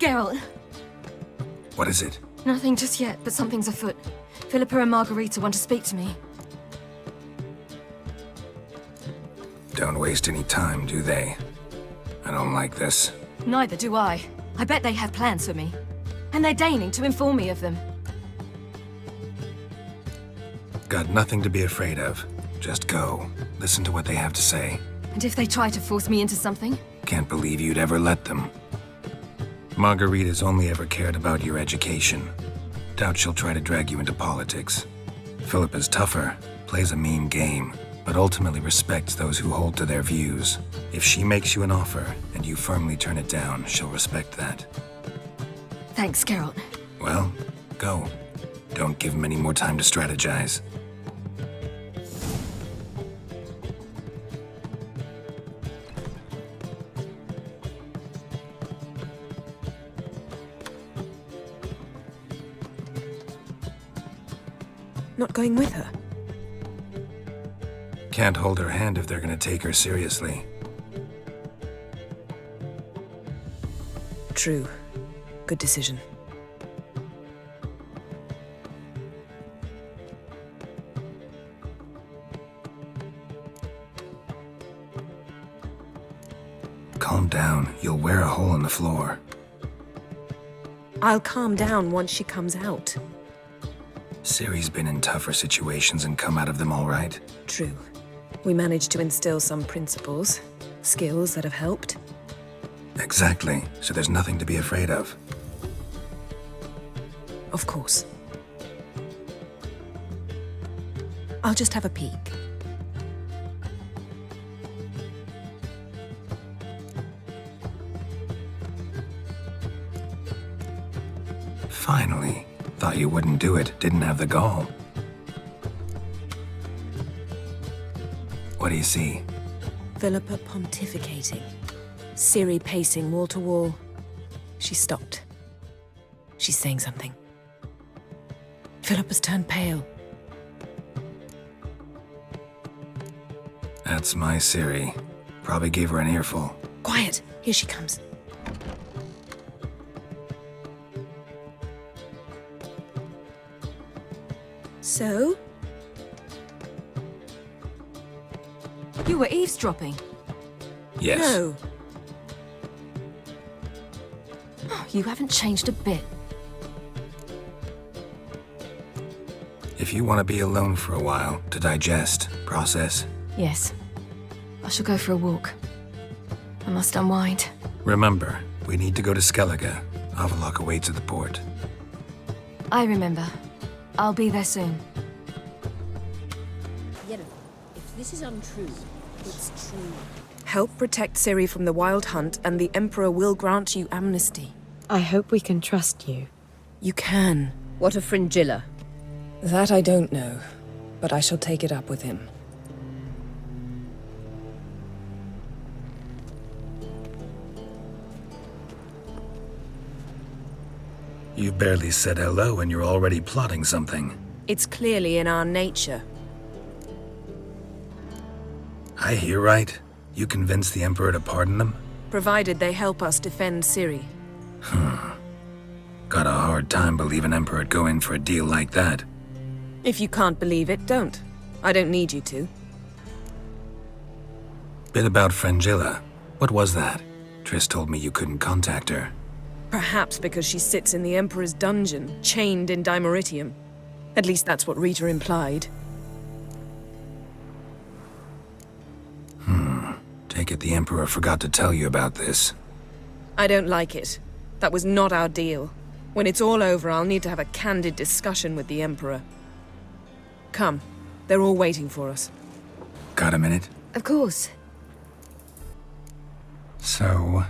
Geralt! What is it? Nothing just yet, but something's afoot. Philippa and Margarita want to speak to me. Don't waste any time, do they? I don't like this. Neither do I. I bet they have plans for me. And they're deigning to inform me of them. Got nothing to be afraid of. Just go. Listen to what they have to say. And if they try to force me into something? Can't believe you'd ever let them. Margarita's only ever cared about your education. Doubt she'll try to drag you into politics. Philippa's tougher, plays a mean game, but ultimately respects those who hold to their views. If she makes you an offer, and you firmly turn it down, she'll respect that. Thanks, Geralt. Well, go. Don't give him any more time to strategize. Not going with her? Can't hold her hand if they're gonna take her seriously. True. Good decision. Calm down. You'll wear a hole in the floor. I'll calm down once she comes out. Ciri's been in tougher situations and come out of them all right. True. We managed to instill some principles, skills that have helped. Exactly. So there's nothing to be afraid of. Of course. I'll just have a peek. Finally. Thought you wouldn't do it. Didn't have the gall. What do you see? Philippa pontificating. Ciri pacing wall to wall. She stopped. She's saying something. Philippa's turned pale. That's my Ciri. Probably gave her an earful. Quiet! Here she comes. So? You were eavesdropping. Yes. No. Oh, you haven't changed a bit. If you want to be alone for a while, to digest, process. Yes. I shall go for a walk. I must unwind. Remember, we need to go to Skellige. Avallac'h awaits at the port. I remember. I'll be there soon. Yennefer, if this is untrue, it's true. Help protect Ciri from the Wild Hunt, and the Emperor will grant you amnesty. I hope we can trust you. You can. What of Fringilla? That I don't know, but I shall take it up with him. You barely said hello and you're already plotting something. It's clearly in our nature. I hear right. You convinced the Emperor to pardon them? Provided they help us defend Ciri. Got a hard time believing Emperor'd go in for a deal like that. If you can't believe it, don't. I don't need you to. Bit about Fringilla. What was that? Triss told me you couldn't contact her. Perhaps because she sits in the Emperor's dungeon, chained in Dimeritium. At least that's what Rita implied. Take it the Emperor forgot to tell you about this. I don't like it. That was not our deal. When it's all over, I'll need to have a candid discussion with the Emperor. Come. They're all waiting for us. Got a minute? Of course. So,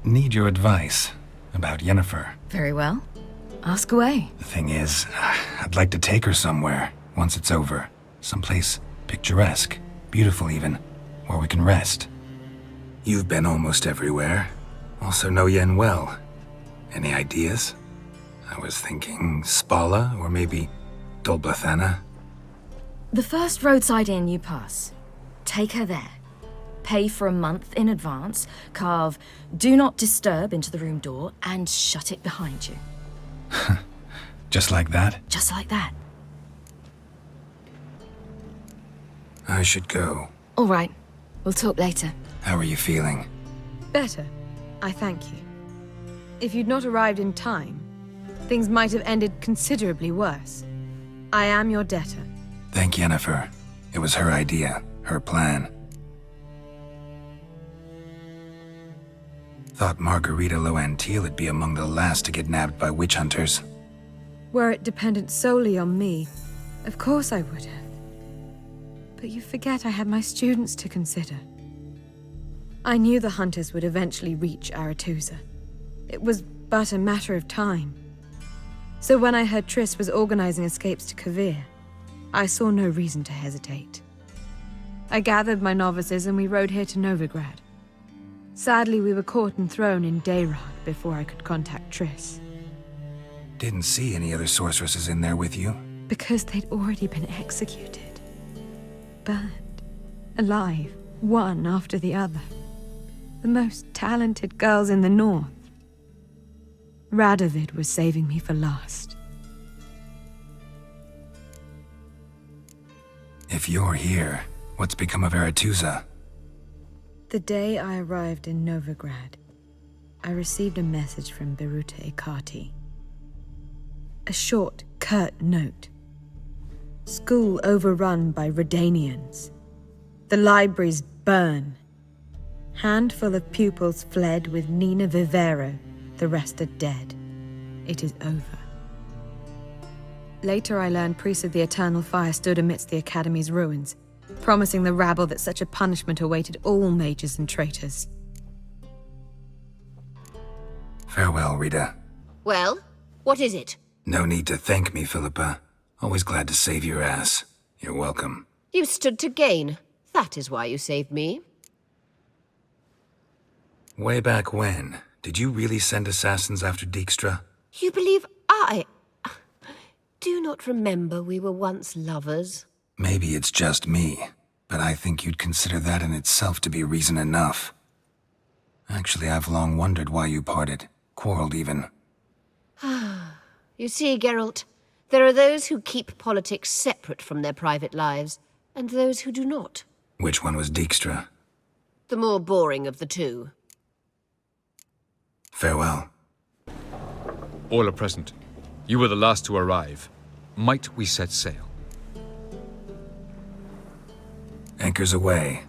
need your advice about Yennefer. Very well. Ask away. The thing is, I'd like to take her somewhere, once it's over. Someplace picturesque, beautiful even, where we can rest. You've been almost everywhere. Also know Yen well. Any ideas? I was thinking Spala, or maybe Dolblathana. The first roadside inn you pass. Take her there. pay for a month in advance, carve "Do Not Disturb" into the room door, and shut it behind you. Just like that? Just like that. I should go. All right. We'll talk later. How are you feeling? Better. I thank you. If you'd not arrived in time, things might have ended considerably worse. I am your debtor. Thank Yennefer. It was her idea, her plan. Thought Margarita Loantile would be among the last to get nabbed by witch hunters. Were it dependent solely on me, of course I would have. But you forget I had my students to consider. I knew the hunters would eventually reach Aretusa. It was but a matter of time. So when I heard Triss was organizing escapes to Kavir, I saw no reason to hesitate. I gathered my novices and we rode here to Novigrad. Sadly, we were caught and thrown in Dayrog before I could contact Triss. Didn't see any other sorceresses in there with you? Because they'd already been executed. Burned. Alive. One after the other. The most talented girls in the north. Radovid was saving me for last. If you're here, what's become of Aretusa? The day I arrived in Novigrad, I received a message from Beruta Ikati. A short, curt note. School overrun by Redanians. The libraries burn. Handful of pupils fled with Nina Vivero. The rest are dead. It is over. Later I learned priests of the Eternal Fire stood amidst the Academy's ruins, promising the rabble that such a punishment awaited all mages and traitors. Farewell, Rita. Well, what is it? No need to thank me, Philippa. Always glad to save your ass. You're welcome. You stood to gain. That is why you saved me. Way back when, did you really send assassins after Dijkstra? You believe I... Do not remember we were once lovers? Maybe it's just me, but I think you'd consider that in itself to be reason enough. Actually, I've long wondered why you parted. Quarreled even. You see, Geralt, there are those who keep politics separate from their private lives, and those who do not. Which one was Dijkstra? The more boring of the two. Farewell. All are present. You were the last to arrive. Might we set sail? Anchors away.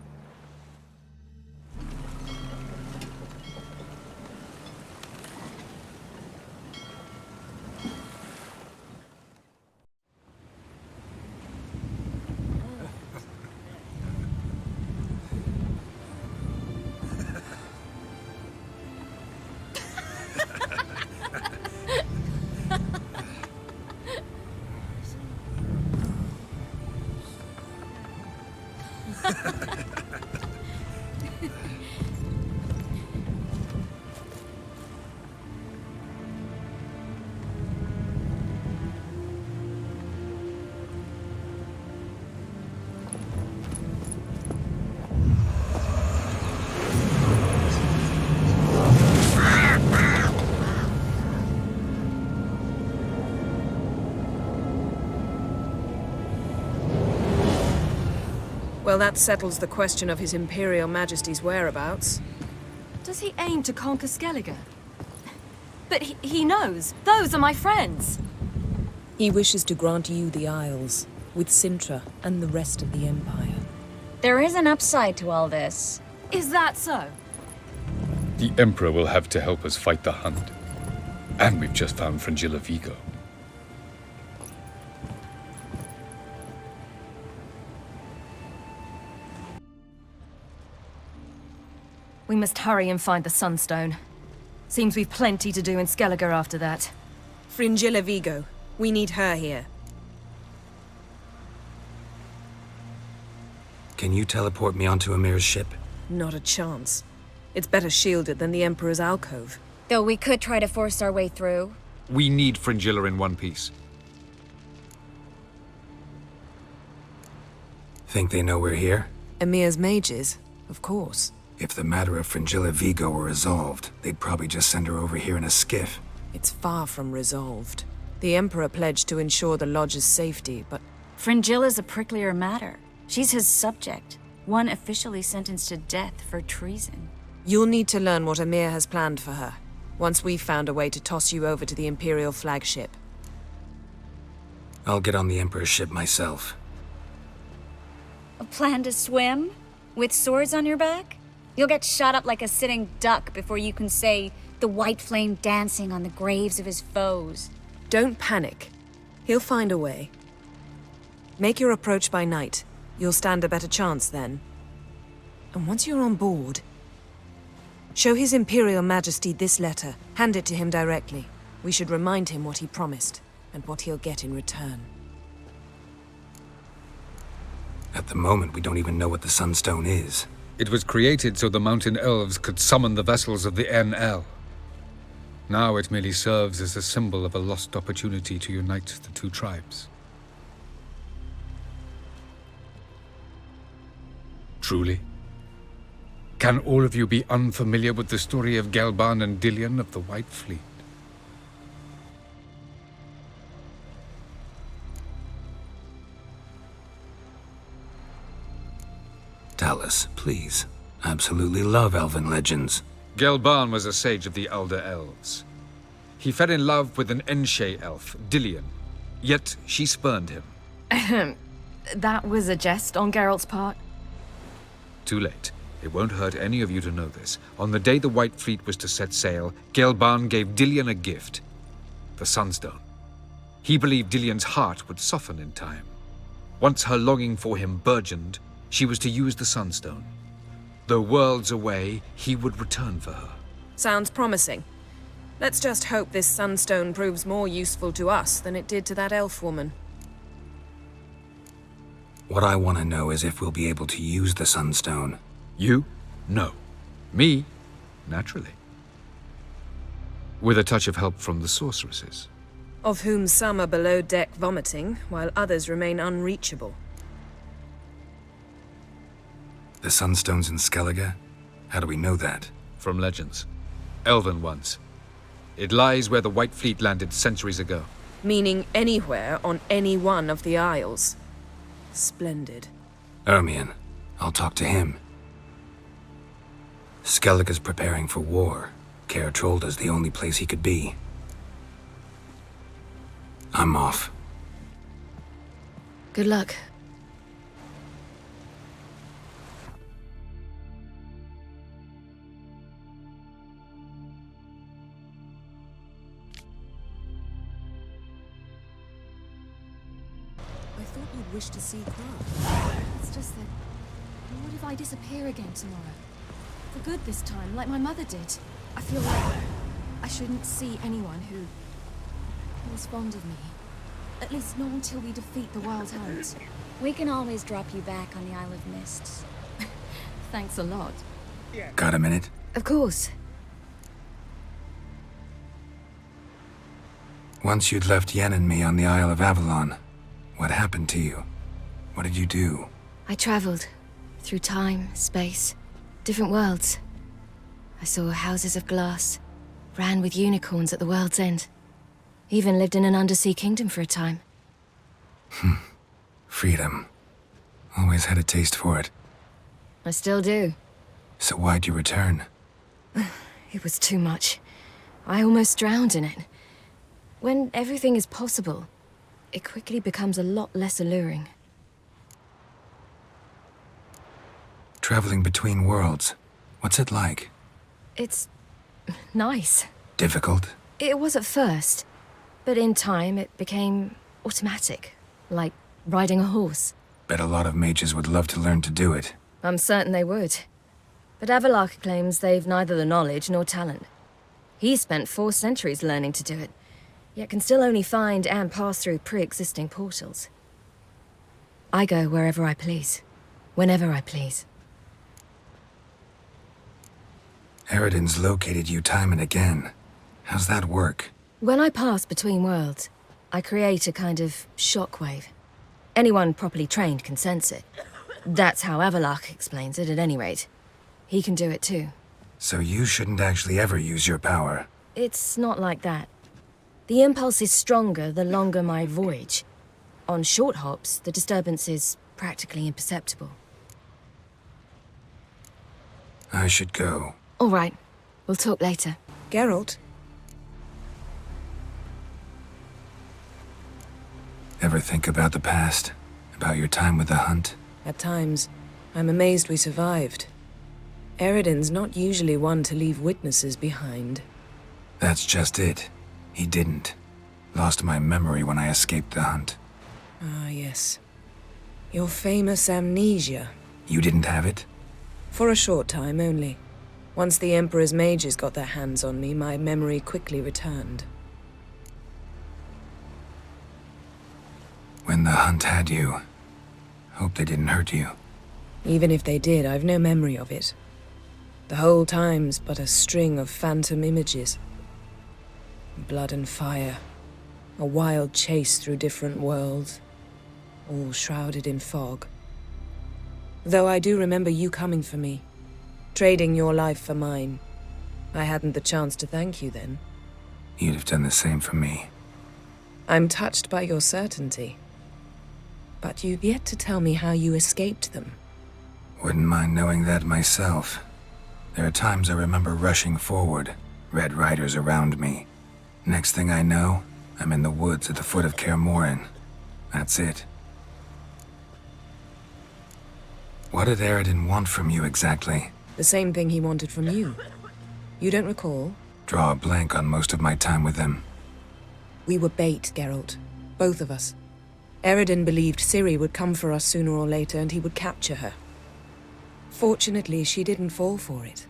Well, that settles the question of His Imperial Majesty's whereabouts. Does he aim to conquer Skellige? But he knows. Those are my friends. He wishes to grant you the Isles, with Sintra and the rest of the Empire. There is an upside to all this. Is that so? The Emperor will have to help us fight the Hunt. And we've just found Fringilla Vigo. We must hurry and find the Sunstone. Seems we've plenty to do in Skellige after that. Fringilla Vigo. We need her here. Can you teleport me onto Amir's ship? Not a chance. It's better shielded than the Emperor's alcove. Though we could try to force our way through. We need Fringilla in one piece. Think they know we're here? Emir's mages. Of course. If the matter of Fringilla Vigo were resolved, they'd probably just send her over here in a skiff. It's far from resolved. The Emperor pledged to ensure the Lodge's safety, but Fringilla's a pricklier matter. She's his subject, one officially sentenced to death for treason. you'll need to learn what Emir has planned for her, once we've found a way to toss you over to the Imperial flagship. I'll get on the Emperor's ship myself. A plan to swim? With swords on your back? You'll get shot up like a sitting duck before you can say the white flame dancing on the graves of his foes. Don't panic. He'll find a way. Make your approach by night. You'll stand a better chance then. And once you're on board, show His Imperial Majesty this letter. Hand it to him directly. We should remind him what he promised, and what he'll get in return. At the moment, we don't even know what the Sunstone is. It was created so the mountain elves could summon the vessels of the NL. Now it merely serves as a symbol of a lost opportunity to unite the two tribes. Truly? Can all of you be unfamiliar with the story of Gelban and Dillion of the White Fleet? Tell us, please. Absolutely love elven legends. Gelban was a sage of the Elder Elves. He fell in love with an Enshe elf, Dillion, yet she spurned him. That was a jest on Geralt's part. Too late. It won't hurt any of you to know this. On the day the White Fleet was to set sail, Gelban gave Dillion a gift. The Sunstone. He believed Dillion's heart would soften in time. Once her longing for him burgeoned, she was to use the Sunstone. Though worlds away, he would return for her. Sounds promising. Let's just hope this Sunstone proves more useful to us than it did to that elf woman. What I want to know is if we'll be able to use the Sunstone. You? No. Me? Naturally. With a touch of help from the sorceresses. Of whom some are below deck vomiting, while others remain unreachable. The Sunstone's in Skellige? How do we know that? From legends. Elven ones. It lies where the White Fleet landed centuries ago. Meaning anywhere on any one of the Isles. Splendid. Ermion. I'll talk to him. Skellige's preparing for war. Kaer Trolda's the only place he could be. I'm off. Good luck. I thought you'd wish to see Craft. It's just that... What if I disappear again tomorrow? For good this time, like my mother did. I feel like I shouldn't see anyone who was fond of me. At least not until we defeat the Wild Hunt. We can always drop you back on the Isle of Mists. Thanks a lot. Got a minute? Of course. Once you'd left Yen and me on the Isle of Avalon, what happened to you? What did you do? I traveled through time, space, different worlds. I saw houses of glass, ran with unicorns at the world's end. Even lived in an undersea kingdom for a time. Freedom. Always had a taste for it. I still do. So why'd you return? It was too much. I almost drowned in it. When everything is possible, it quickly becomes a lot less alluring. Traveling between worlds. What's it like? It's nice. Difficult? It was at first, but in time it became automatic, like riding a horse. Bet a lot of mages would love to learn to do it. I'm certain they would. But Avalark claims they've neither the knowledge nor talent. He spent 4 centuries learning to do it, yet can still only find and pass through pre-existing portals. I go wherever I please, whenever I please. Eridan's located you time and again. How's that work? When I pass between worlds, I create a kind of shockwave. Anyone properly trained can sense it. That's how Avalark explains it, at any rate. he can do it too. So you shouldn't actually ever use your power. It's not like that. The impulse is stronger the longer my voyage. On short hops, the disturbance is practically imperceptible. I should go. All right. We'll talk later. Geralt, Ever think about the past? About your time with the Hunt? at times, I'm amazed we survived. Eridan's not usually one to leave witnesses behind. That's just it. He didn't. Lost my memory when I escaped the Hunt. Ah, yes. Your famous amnesia. You didn't have it? For a short time only. Once the Emperor's mages got their hands on me, my memory quickly returned. When the Hunt had you, hope they didn't hurt you. Even if they did, I've no memory of it. The whole time's but a string of phantom images. Blood and fire. A wild chase through different worlds. All shrouded in fog. Though I do remember you coming for me. Trading your life for mine. I hadn't the chance to thank you then. You'd have done the same for me. I'm touched by your certainty. But you've yet to tell me how you escaped them. Wouldn't mind knowing that myself. There are times I remember rushing forward, Red Riders around me. Next thing I know, I'm in the woods at the foot of Kaer Morhen. That's it. What did Eridan want from you exactly? The same thing he wanted from you. You don't recall? Draw a blank on most of my time with him. We were bait, Geralt. Both of us. Eridan believed Ciri would come for us sooner or later and he would capture her. Fortunately, she didn't fall for it.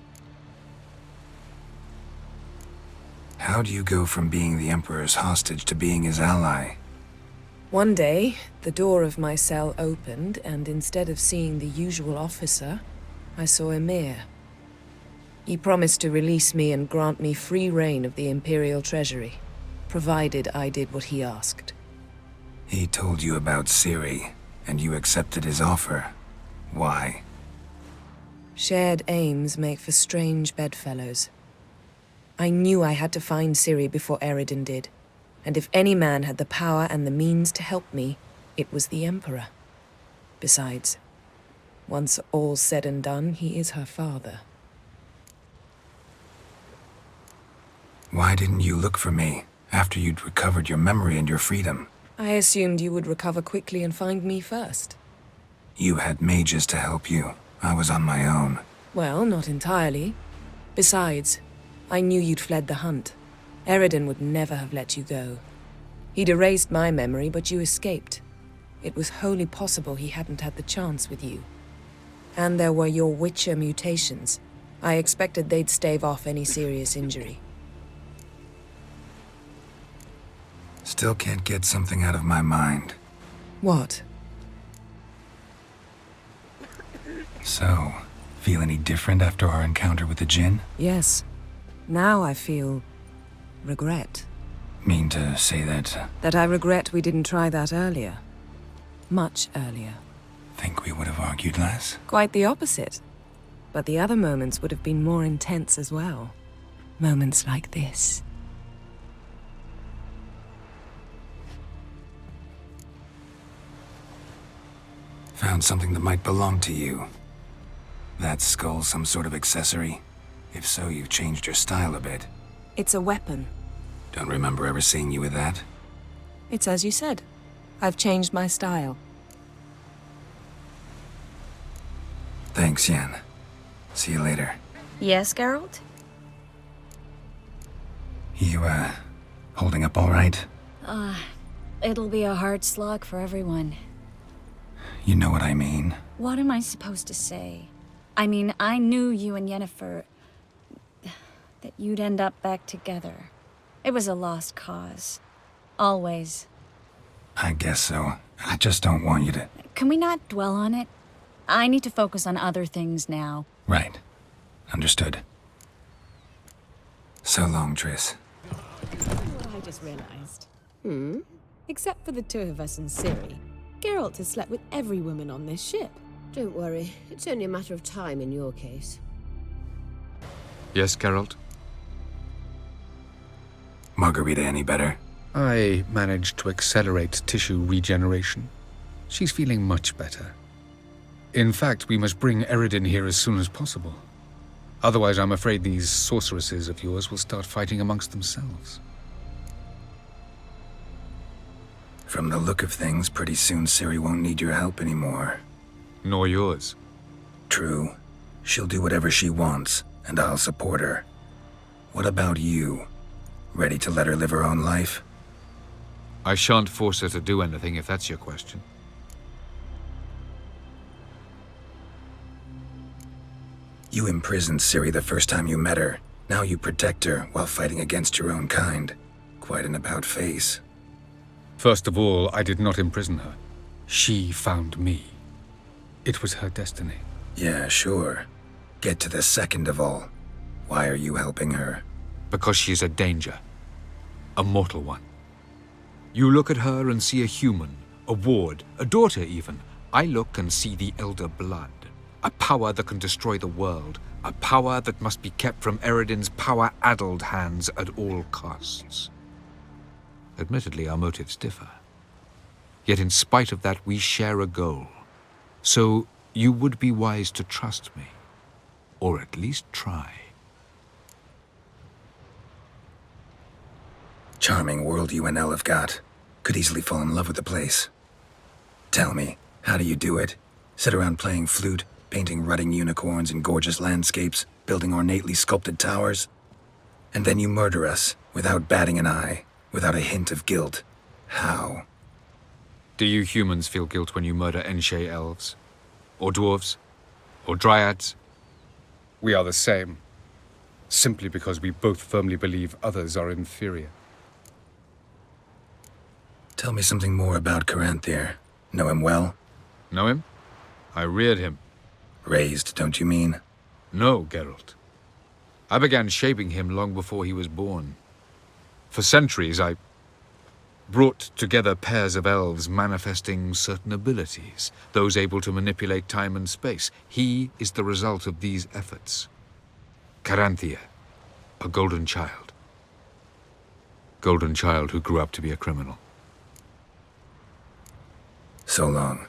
How do you go from being the Emperor's hostage to being his ally? One day, the door of my cell opened, and instead of seeing the usual officer, I saw Emir. He promised to release me and grant me free reign of the Imperial Treasury, provided I did what he asked. He told you about Ciri, and you accepted his offer. Why? Shared aims make for strange bedfellows. I knew I had to find Ciri before Eridan did, and if any man had the power and the means to help me, it was the Emperor. Besides, once all's said and done, he is her father. Why didn't you look for me after you'd recovered your memory and your freedom? I assumed you would recover quickly and find me first. You had mages to help you. I was on my own. Well, not entirely. Besides, I knew you'd fled the Hunt. Eridan would never have let you go. He'd erased my memory, but you escaped. It was wholly possible he hadn't had the chance with you. And there were your Witcher mutations. I expected they'd stave off any serious injury. Still can't get something out of my mind. What? So, feel any different after our encounter with the Jinn? Yes. Now I feel regret. Mean to say that? That I regret we didn't try that earlier. Much earlier. Think we would have argued less? Quite the opposite. But the other moments would have been more intense as well. Moments like this. Found something that might belong to you. That skull some sort of accessory? If so, you've changed your style a bit. It's a weapon. Don't remember ever seeing you with that. It's as you said. I've changed my style. Thanks, Yen. See you later. Yes, Geralt? You, holding up all right? It'll be a hard slog for everyone. You know what I mean. What am I supposed to say? I mean, I knew you and Yennefer... that you'd end up back together. It was a lost cause. Always. I guess so. I just don't want you to... Can we not dwell on it? I need to focus on other things now. Right. Understood. So long, Triss. What I just realized. Except for the two of us and Ciri, Geralt has slept with every woman on this ship. Don't worry, it's only a matter of time in your case. Yes, Geralt? Margarita any better? I managed to accelerate tissue regeneration. She's feeling much better. In fact, we must bring Eredin here as soon as possible. Otherwise, I'm afraid these sorceresses of yours will start fighting amongst themselves. From the look of things, pretty soon Ciri won't need your help anymore. Nor yours. True. She'll do whatever she wants, and I'll support her. What about you? Ready to let her live her own life? I shan't force her to do anything if that's your question. You imprisoned Ciri the first time you met her. Now you protect her while fighting against your own kind. Quite an about-face. First of all, I did not imprison her. She found me. It was her destiny. Yeah, sure. Get to the second of all. Why are you helping her? Because she is a danger. A mortal one. You look at her and see a human, a ward, a daughter even. I look and see the Elder Blood. A power that can destroy the world. A power that must be kept from Eredin's power-addled hands at all costs. Admittedly, our motives differ. Yet in spite of that, we share a goal. So you would be wise to trust me. Or at least try. Charming world you and Elle have got. Could easily fall in love with the place. Tell me, how do you do it? Sit around playing flute, painting rutting unicorns in gorgeous landscapes, building ornately sculpted towers? And then you murder us, without batting an eye, without a hint of guilt. How? Do you humans feel guilt when you murder Enshe elves? Or dwarves? Or dryads? We are the same. Simply because we both firmly believe others are inferior. Tell me something more about Caranthir. Know him well? Know him? I reared him. Raised, don't you mean? No, Geralt. I began shaping him long before he was born. For centuries, I brought together pairs of elves manifesting certain abilities, those able to manipulate time and space. He is the result of these efforts. Caranthir, a golden child. Golden child who grew up to be a criminal. So long.